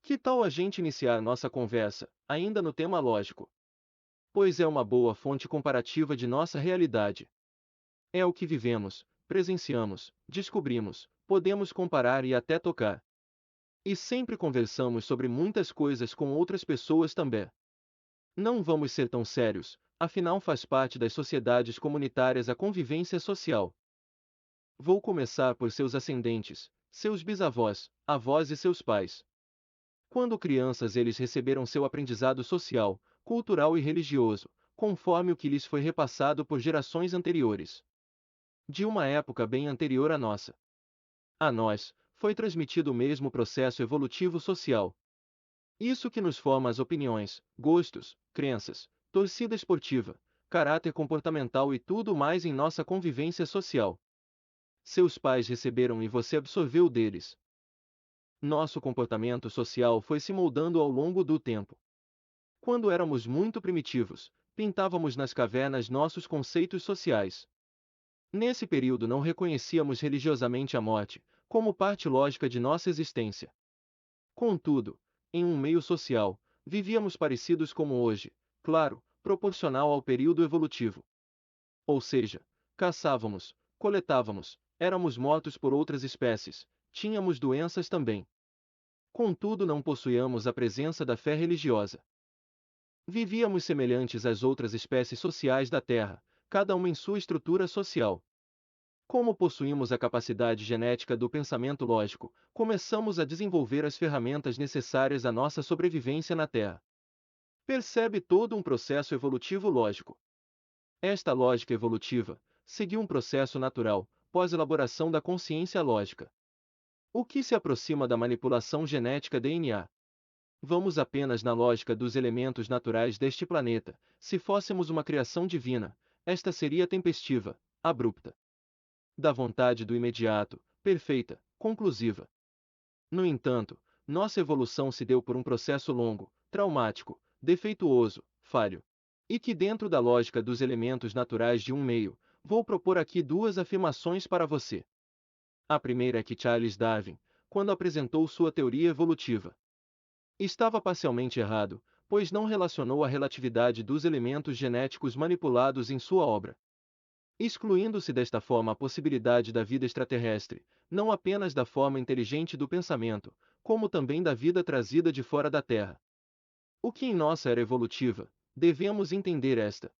Que tal a gente iniciar nossa conversa, ainda no tema lógico? Pois é uma boa fonte comparativa de nossa realidade. É o que vivemos, presenciamos, descobrimos, podemos comparar e até tocar. E sempre conversamos sobre muitas coisas com outras pessoas também. Não vamos ser tão sérios, afinal faz parte das sociedades comunitárias a convivência social. Vou começar por seus ascendentes, seus bisavós, avós e seus pais. Quando crianças eles receberam seu aprendizado social, cultural e religioso, conforme o que lhes foi repassado por gerações anteriores. De uma época bem anterior à nossa. A nós, foi transmitido o mesmo processo evolutivo social. Isso que nos forma as opiniões, gostos, crenças, torcida esportiva, caráter comportamental e tudo mais em nossa convivência social. Seus pais receberam e você absorveu deles. Nosso comportamento social foi se moldando ao longo do tempo. Quando éramos muito primitivos, pintávamos nas cavernas nossos conceitos sociais. Nesse período não reconhecíamos religiosamente a morte, como parte lógica de nossa existência. Contudo, em um meio social, vivíamos parecidos como hoje, claro, proporcional ao período evolutivo. Ou seja, caçávamos, coletávamos, éramos mortos por outras espécies, tínhamos doenças também. Contudo, não possuíamos a presença da fé religiosa. Vivíamos semelhantes às outras espécies sociais da Terra, cada uma em sua estrutura social. Como possuímos a capacidade genética do pensamento lógico, começamos a desenvolver as ferramentas necessárias à nossa sobrevivência na Terra. Percebe todo um processo evolutivo lógico. Esta lógica evolutiva seguiu um processo natural, pós-elaboração da consciência lógica. O que se aproxima da manipulação genética DNA? Vamos apenas na lógica dos elementos naturais deste planeta. Se fôssemos uma criação divina, esta seria tempestiva, abrupta. Da vontade do imediato, perfeita, conclusiva. No entanto, nossa evolução se deu por um processo longo, traumático, defeituoso, falho. E que dentro da lógica dos elementos naturais de um meio, vou propor aqui duas afirmações para você. A primeira é que Charles Darwin, quando apresentou sua teoria evolutiva, estava parcialmente errado, pois não relacionou a relatividade dos elementos genéticos manipulados em sua obra. Excluindo-se desta forma a possibilidade da vida extraterrestre, não apenas da forma inteligente do pensamento, como também da vida trazida de fora da Terra. O que em nossa era evolutiva, devemos entender esta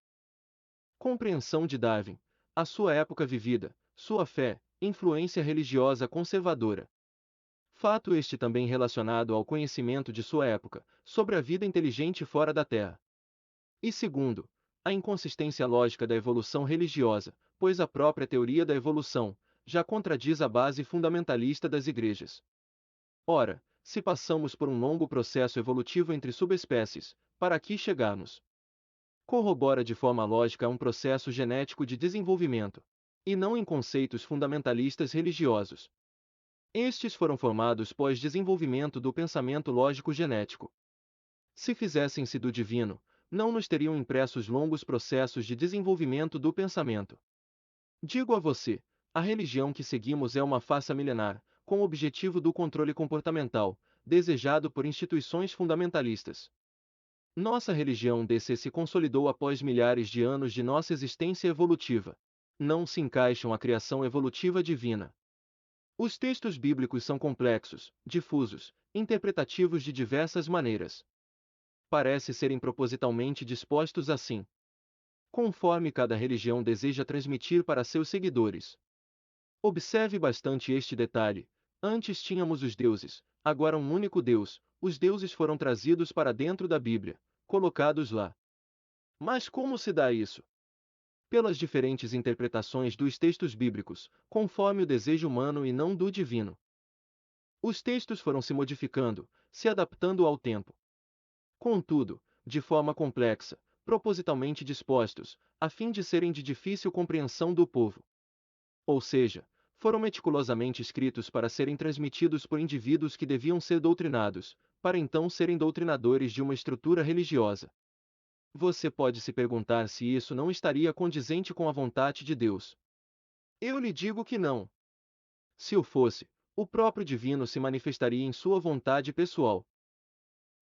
compreensão de Darwin, a sua época vivida, sua fé, influência religiosa conservadora. Fato este também relacionado ao conhecimento de sua época, sobre a vida inteligente fora da Terra. E segundo, a inconsistência lógica da evolução religiosa, pois a própria teoria da evolução já contradiz a base fundamentalista das igrejas. Ora, se passamos por um longo processo evolutivo entre subespécies, para aqui chegarmos, corrobora de forma lógica um processo genético de desenvolvimento, e não em conceitos fundamentalistas religiosos. Estes foram formados pós-desenvolvimento do pensamento lógico-genético. Se fizessem-se do divino, não nos teriam impressos longos processos de desenvolvimento do pensamento. Digo a você, a religião que seguimos é uma farsa milenar, com o objetivo do controle comportamental, desejado por instituições fundamentalistas. Nossa religião DC se consolidou após milhares de anos de nossa existência evolutiva. Não se encaixam à criação evolutiva divina. Os textos bíblicos são complexos, difusos, interpretativos de diversas maneiras. Parece serem propositalmente dispostos assim, conforme cada religião deseja transmitir para seus seguidores. Observe bastante este detalhe. Antes tínhamos os deuses, agora um único Deus. Os deuses foram trazidos para dentro da Bíblia, colocados lá. Mas como se dá isso? Pelas diferentes interpretações dos textos bíblicos, conforme o desejo humano e não do divino. Os textos foram se modificando, se adaptando ao tempo. Contudo, de forma complexa, propositalmente dispostos, a fim de serem de difícil compreensão do povo. Ou seja, foram meticulosamente escritos para serem transmitidos por indivíduos que deviam ser doutrinados, para então serem doutrinadores de uma estrutura religiosa. Você pode se perguntar se isso não estaria condizente com a vontade de Deus. Eu lhe digo que não. Se o fosse, o próprio divino se manifestaria em sua vontade pessoal.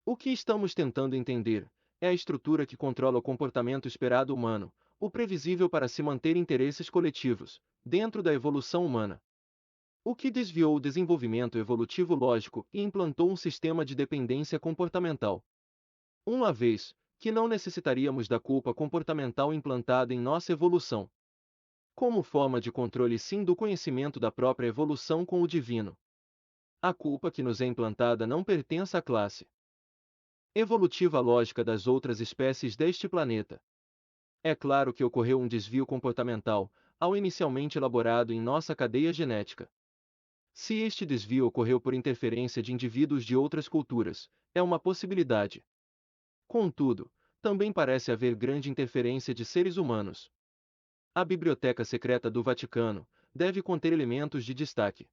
O que estamos tentando entender é a estrutura que controla o comportamento esperado humano, o previsível para se manter interesses coletivos, dentro da evolução humana. O que desviou o desenvolvimento evolutivo lógico e implantou um sistema de dependência comportamental. Uma vez que não necessitaríamos da culpa comportamental implantada em nossa evolução, como forma de controle sim do conhecimento da própria evolução com o divino. A culpa que nos é implantada não pertence à classe evolutiva lógica das outras espécies deste planeta. É claro que ocorreu um desvio comportamental, ao inicialmente elaborado em nossa cadeia genética. Se este desvio ocorreu por interferência de indivíduos de outras culturas, é uma possibilidade. Contudo, também parece haver grande interferência de seres humanos. A Biblioteca Secreta do Vaticano deve conter elementos de destaque.